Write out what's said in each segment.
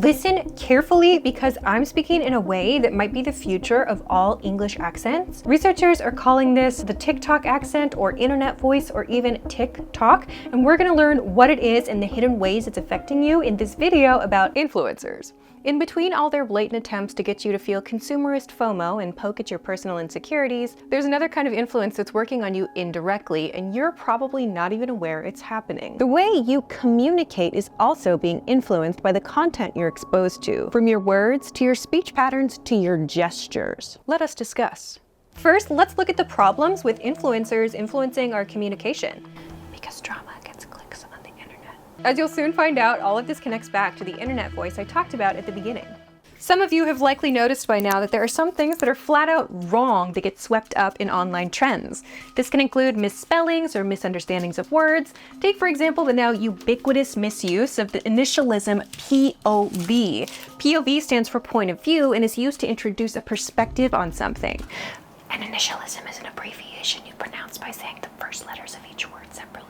Listen carefully because I'm speaking in a way that might be the future of all English accents. Researchers are calling this the TikTok accent or internet voice or even TikTok, and we're gonna learn what it is and the hidden ways it's affecting you in this video about influencers. In between all their blatant attempts to get you to feel consumerist FOMO and poke at your personal insecurities, there's another kind of influence that's working on you indirectly, and you're probably not even aware it's happening. The way you communicate is also being influenced by the content you're exposed to, from your words to your speech patterns to your gestures. Let us discuss. First, let's look at the problems with influencers influencing our communication. Because drama gets clicks on the internet. As you'll soon find out, all of this connects back to the internet voice I talked about at the beginning. Some of you have likely noticed by now that there are some things that are flat out wrong that get swept up in online trends. This can include misspellings or misunderstandings of words. Take, for example, the now ubiquitous misuse of the initialism POV. POV stands for point of view and is used to introduce a perspective on something. An initialism is an abbreviation you pronounce by saying the first letters of each word separately.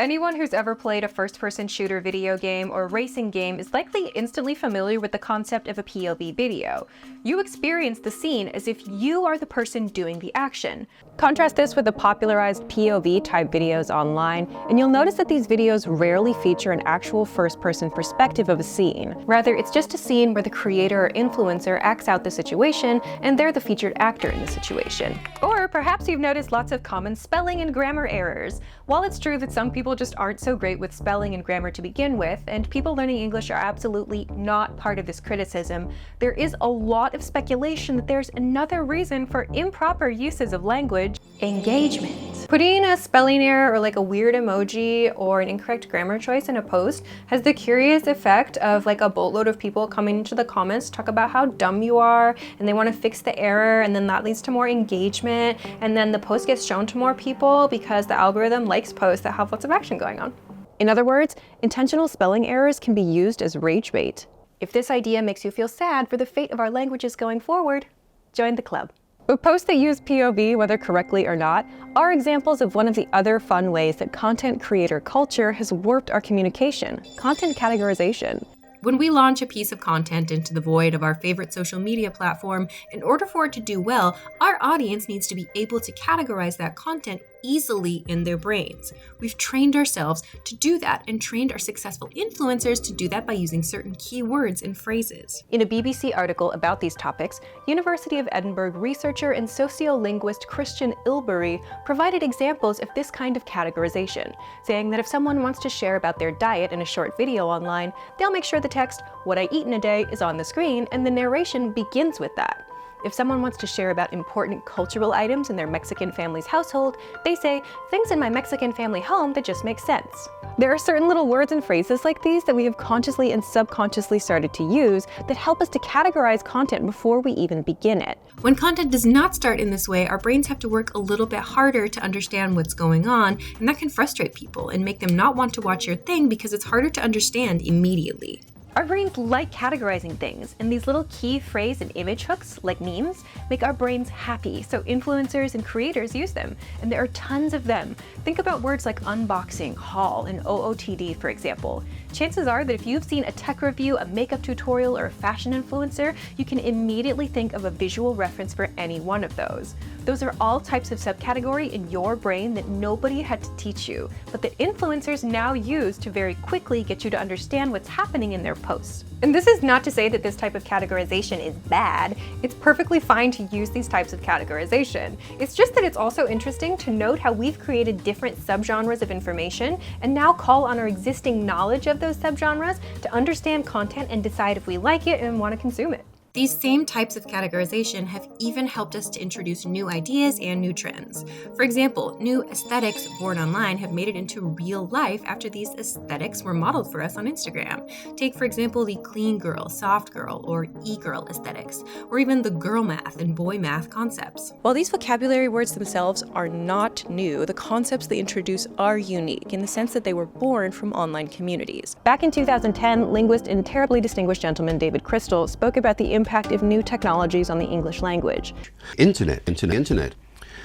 Anyone who's ever played a first-person shooter video game or racing game is likely instantly familiar with the concept of a POV video. You experience the scene as if you are the person doing the action. Contrast this with the popularized POV-type videos online, and you'll notice that these videos rarely feature an actual first-person perspective of a scene. Rather, it's just a scene where the creator or influencer acts out the situation, and they're the featured actor in the situation. Or perhaps you've noticed lots of common spelling and grammar errors. While it's true that some people just aren't so great with spelling and grammar to begin with, and people learning English are absolutely not part of this criticism, there is a lot of speculation that there's another reason for improper uses of language: engagement. Putting a spelling error or like a weird emoji or an incorrect grammar choice in a post has the curious effect of like a boatload of people coming into the comments to talk about how dumb you are, and they want to fix the error, and then that leads to more engagement, and then the post gets shown to more people because the algorithm likes posts that have lots of action going on. In other words, intentional spelling errors can be used as rage bait. If this idea makes you feel sad for the fate of our languages going forward, join the club. But posts that use POV, whether correctly or not, are examples of one of the other fun ways that content creator culture has warped our communication: content categorization. When we launch a piece of content into the void of our favorite social media platform, in order for it to do well, our audience needs to be able to categorize that content easily in their brains. We've trained ourselves to do that and trained our successful influencers to do that by using certain keywords and phrases. In a BBC article about these topics, University of Edinburgh researcher and sociolinguist Christian Ilbery provided examples of this kind of categorization, saying that if someone wants to share about their diet in a short video online, they'll make sure the text "what I eat in a day" is on the screen, and the narration begins with that. If someone wants to share about important cultural items in their Mexican family's household, they say, "things in my Mexican family home that just make sense." There are certain little words and phrases like these that we have consciously and subconsciously started to use that help us to categorize content before we even begin it. When content does not start in this way, our brains have to work a little bit harder to understand what's going on, and that can frustrate people and make them not want to watch your thing because it's harder to understand immediately. Our brains like categorizing things, and these little key phrase and image hooks, like memes, make our brains happy, so influencers and creators use them, and there are tons of them. Think about words like unboxing, haul, and OOTD, for example. Chances are that if you've seen a tech review, a makeup tutorial, or a fashion influencer, you can immediately think of a visual reference for any one of those. Those are all types of subcategory in your brain that nobody had to teach you, but that influencers now use to very quickly get you to understand what's happening in their posts. And this is not to say that this type of categorization is bad. It's perfectly fine to use these types of categorization. It's just that it's also interesting to note how we've created different subgenres of information and now call on our existing knowledge of those subgenres to understand content and decide if we like it and want to consume it. These same types of categorization have even helped us to introduce new ideas and new trends. For example, new aesthetics born online have made it into real life after these aesthetics were modeled for us on Instagram. Take, for example, the clean girl, soft girl, or e-girl aesthetics, or even the girl math and boy math concepts. While these vocabulary words themselves are not new, the concepts they introduce are unique in the sense that they were born from online communities. Back in 2010, linguist and terribly distinguished gentleman David Crystal spoke about the impact of new technologies on the English language. Internet.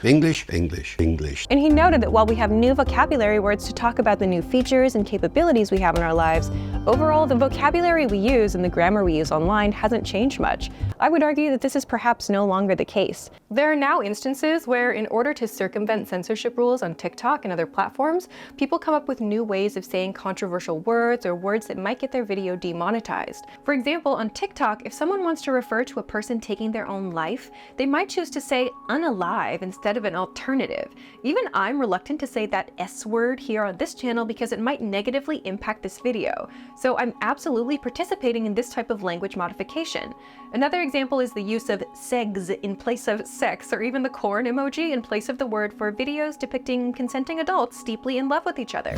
English, English, English. And he noted that while we have new vocabulary words to talk about the new features and capabilities we have in our lives, overall the vocabulary we use and the grammar we use online hasn't changed much. I would argue that this is perhaps no longer the case. There are now instances where, in order to circumvent censorship rules on TikTok and other platforms, people come up with new ways of saying controversial words or words that might get their video demonetized. For example, on TikTok, if someone wants to refer to a person taking their own life, they might choose to say unalive instead of an alternative. Even I'm reluctant to say that S word here on this channel because it might negatively impact this video. So I'm absolutely participating in this type of language modification. Another example is the use of segs in place of sex, or even the corn emoji in place of the word for videos depicting consenting adults deeply in love with each other.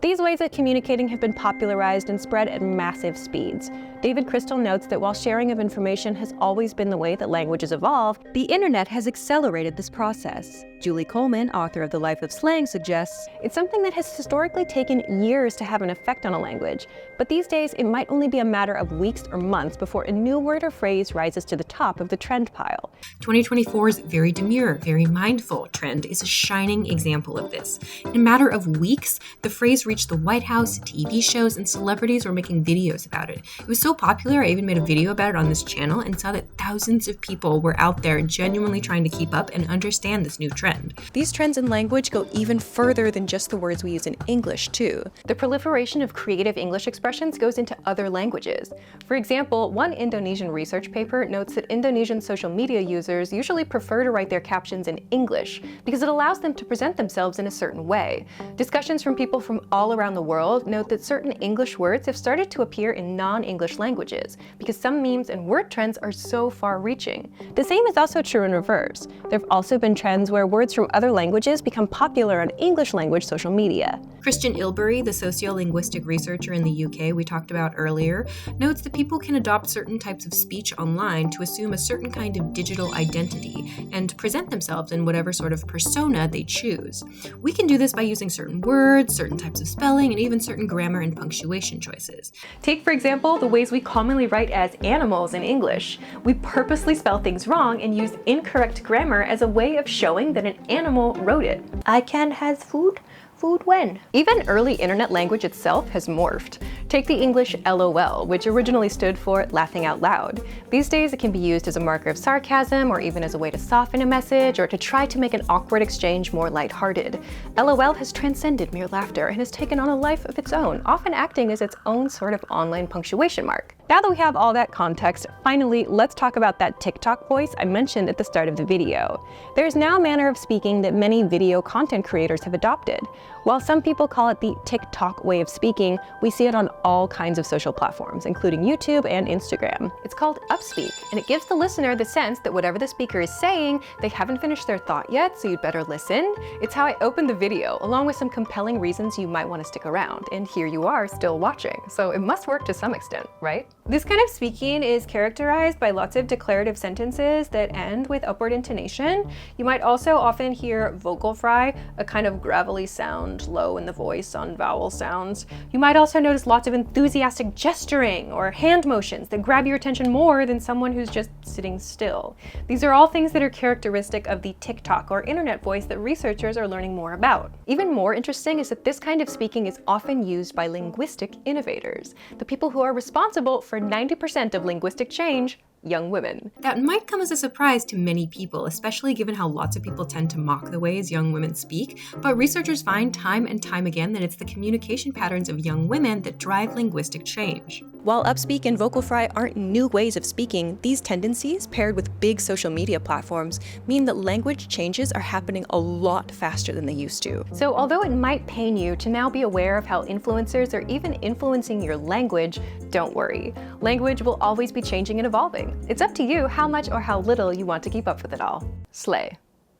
These ways of communicating have been popularized and spread at massive speeds. David Crystal notes that while sharing of information has always been the way that languages evolve, the internet has accelerated this process. Julie Coleman, author of The Life of Slang, suggests it's something that has historically taken years to have an effect on a language, but these days it might only be a matter of weeks or months before a new word or phrase rises to the top of the trend pile. 2024's very demure, very mindful trend is a shining example of this. In a matter of weeks, the phrase reached the White House, TV shows, and celebrities were making videos about it. It was so popular, I even made a video about it on this channel and saw that thousands of people were out there genuinely trying to keep up and understand this new trend. These trends in language go even further than just the words we use in English, too. The proliferation of creative English expressions goes into other languages. For example, one Indonesian research paper notes that Indonesian social media users usually prefer to write their captions in English because it allows them to present themselves in a certain way. Discussions from people from all around the world note that certain English words have started to appear in non-English languages because some memes and word trends are so far-reaching. The same is also true in reverse. There have also been trends where words from other languages become popular on English language social media. Christian Ilbery, the sociolinguistic researcher in the UK we talked about earlier, notes that people can adopt certain types of speech online to assume a certain kind of digital identity and present themselves in whatever sort of persona they choose. We can do this by using certain words, certain types of spelling, and even certain grammar and punctuation choices. Take, for example, the ways we commonly write as animals in English. We purposely spell things wrong and use incorrect grammar as a way of showing that an animal wrote it. I can has food. Food when? Even early internet language itself has morphed. Take the English LOL, which originally stood for laughing out loud. These days it can be used as a marker of sarcasm or even as a way to soften a message or to try to make an awkward exchange more lighthearted. LOL has transcended mere laughter and has taken on a life of its own, often acting as its own sort of online punctuation mark. Now that we have all that context, finally, let's talk about that TikTok voice I mentioned at the start of the video. There's now a manner of speaking that many video content creators have adopted. While some people call it the TikTok way of speaking, we see it on all kinds of social platforms, including YouTube and Instagram. It's called upspeak, and it gives the listener the sense that whatever the speaker is saying, they haven't finished their thought yet, so you'd better listen. It's how I opened the video, along with some compelling reasons you might want to stick around, and here you are still watching, so it must work to some extent, right? This kind of speaking is characterized by lots of declarative sentences that end with upward intonation. You might also often hear vocal fry, a kind of gravelly sound low in the voice on vowel sounds. You might also notice lots of enthusiastic gesturing or hand motions that grab your attention more than someone who's just sitting still. These are all things that are characteristic of the TikTok or internet voice that researchers are learning more about. Even more interesting is that this kind of speaking is often used by linguistic innovators, the people who are responsible for 90% of linguistic change, young women. That might come as a surprise to many people, especially given how lots of people tend to mock the ways young women speak, but researchers find time and time again that it's the communication patterns of young women that drive linguistic change. While upspeak and vocal fry aren't new ways of speaking, these tendencies, paired with big social media platforms, mean that language changes are happening a lot faster than they used to. So although it might pain you to now be aware of how influencers are even influencing your language, don't worry. Language will always be changing and evolving. It's up to you how much or how little you want to keep up with it all. Slay.